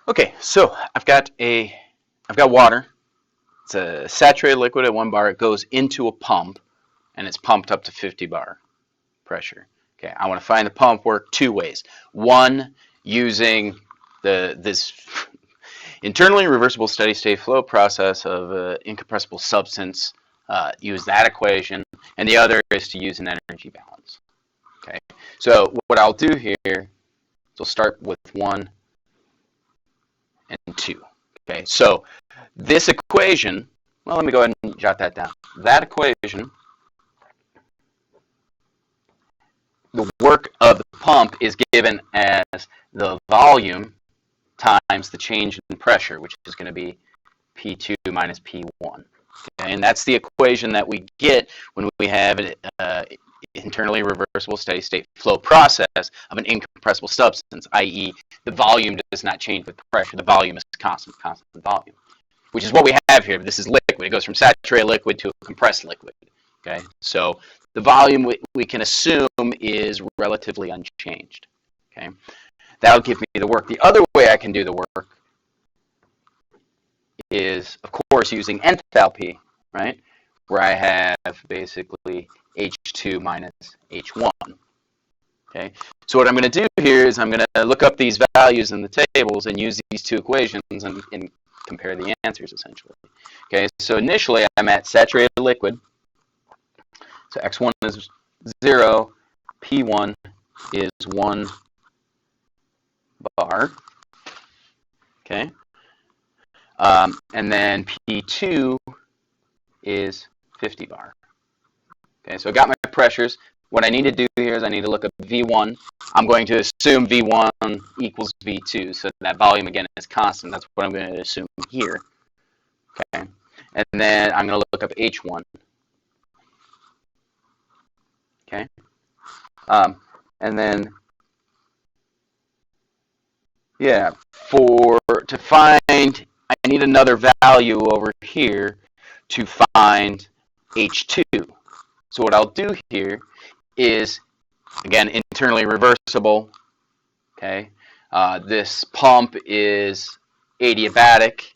Okay, so I've got water. It's a saturated liquid at 1 bar. It goes into a pump, and it's pumped up to 50 bar pressure. Okay, I want to find the pump work two ways. One, using this internally reversible steady state flow process of an incompressible substance. Use that equation, and the other is to use an energy balance. Okay, so what I'll do here is I'll start with 1 and 2. Okay, so this equation, well, let me go ahead and jot that down. That equation, the work of the pump is given as the volume times the change in pressure, which is going to be P2 minus P1. Okay, and that's the equation that we get when we have an internally reversible steady state flow process of an incompressible substance, i.e. the volume does not change with pressure. The volume is constant volume, which is what we have here. This is liquid. It goes from saturated liquid to a compressed liquid. Okay, so the volume we can assume is relatively unchanged. Okay, that'll give me the work. The other way I can do the work is, of course, using enthalpy, right? Where I have basically H2 minus H1. Okay, so what I'm going to do here is I'm going to look up these values in the tables and use these two equations and compare the answers, essentially. Okay, so initially I'm at saturated liquid. So X1 is 0, P1 is 1 bar. Okay, and then P2 is 50 bar. Okay, so I got my pressures. What I need to do here is I need to look up V1. I'm going to assume V1 equals V2, so that volume again is constant. That's what I'm going to assume here. Okay, and then I'm going to look up H1. Okay, and then yeah, to find, I need another value over here to find H2. So what I'll do here is, again, internally reversible. Okay, this pump is adiabatic.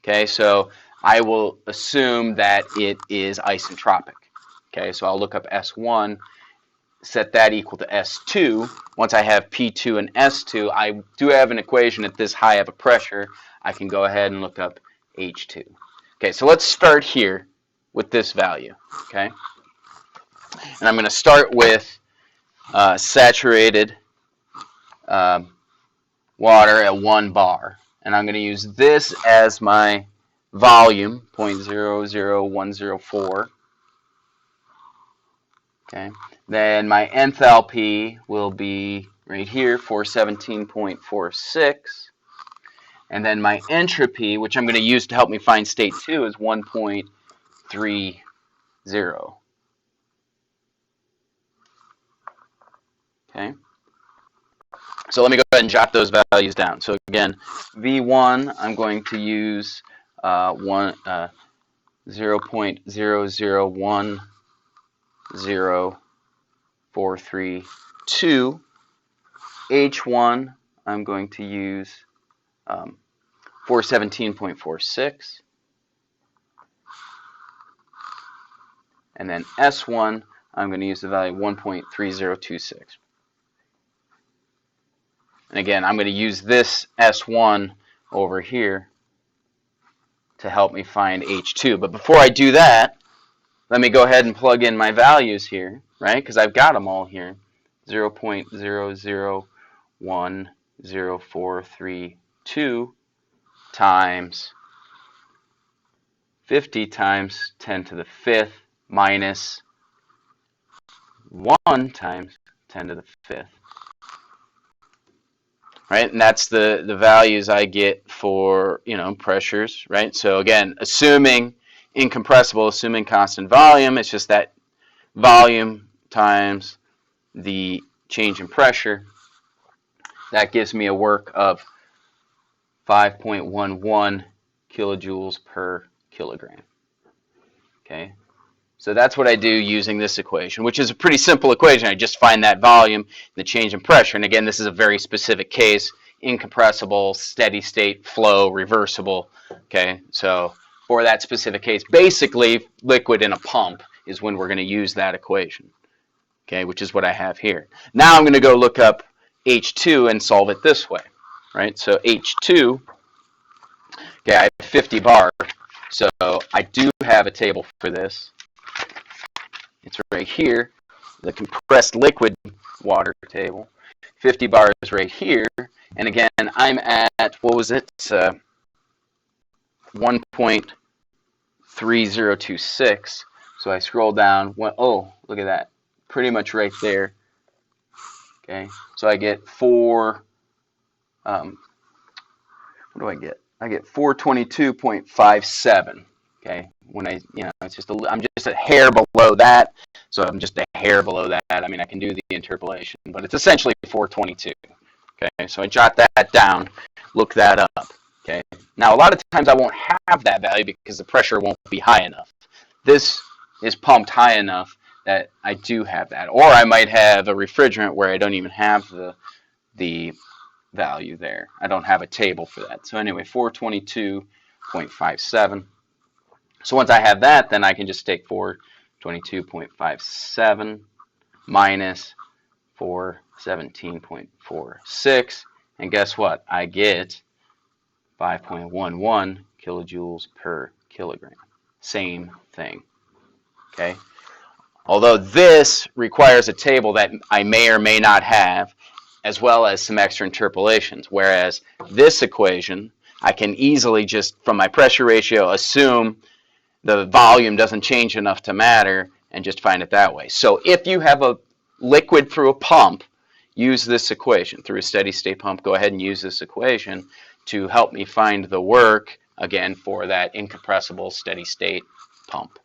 Okay, so I will assume that it is isentropic. Okay, so I'll look up S1, set that equal to S2. Once I have P2 and S2, I do have an equation at this high of a pressure. I can go ahead and look up H2. Okay, so let's start here with this value. Okay, and I'm going to start with saturated water at 1 bar. And I'm going to use this as my volume, 0.00104. Okay. Then my enthalpy will be right here, 417.46. And then my entropy, which I'm going to use to help me find state 2, is 1.30. Okay. So let me go ahead and jot those values down. So again, V1, I'm going to use 0.0010432. H1, I'm going to use 417.46. And then S1, I'm going to use the value 1.3026. And again, I'm going to use this S1 over here to help me find H2. But before I do that, let me go ahead and plug in my values here, right? Because I've got them all here. 0.00100432 times 50 times 10 to the 5th minus 1 times 10 to the 5th. Right, and that's the values I get for, pressures, right? So again, assuming incompressible, assuming constant volume, it's just that volume times the change in pressure. That gives me a work of 5.11 kilojoules per kilogram. Okay, so that's what I do using this equation, which is a pretty simple equation. I just find that volume, the change in pressure. And again, this is a very specific case. incompressible, steady state, flow, reversible. Okay, so for that specific case, basically liquid in a pump is when we're going to use that equation. Okay, which is what I have here. Now I'm going to go look up H2 and solve it this way, right? So H2, okay, I have 50 bar, so I do have a table for this. It's right here, the compressed liquid water table. 50 bar is right here, and again, I'm at, what was it, 1.3026, so I scroll down, oh, look at that, pretty much right there. Okay, so I get what do I get? I get 422.57. Okay, when it's just I'm just a hair below that, so I'm just a hair below that. I mean, I can do the interpolation, but it's essentially 422. Okay, so I jot that down, look that up. Okay, now a lot of times I won't have that value because the pressure won't be high enough. This is pumped high enough that I do have that, or I might have a refrigerant where I don't even have the value there. I don't have a table for that. So anyway, 422.57. So once I have that, then I can just take 422.57 minus 417.46, and guess what? I get 5.11 kilojoules per kilogram. Same thing. Okay. Although this requires a table that I may or may not have, as well as some extra interpolations, whereas this equation, I can easily just, from my pressure ratio, assume the volume doesn't change enough to matter and just find it that way. So if you have a liquid through a pump, use this equation. Through a steady state pump, go ahead and use this equation to help me find the work, again, for that incompressible steady state pump.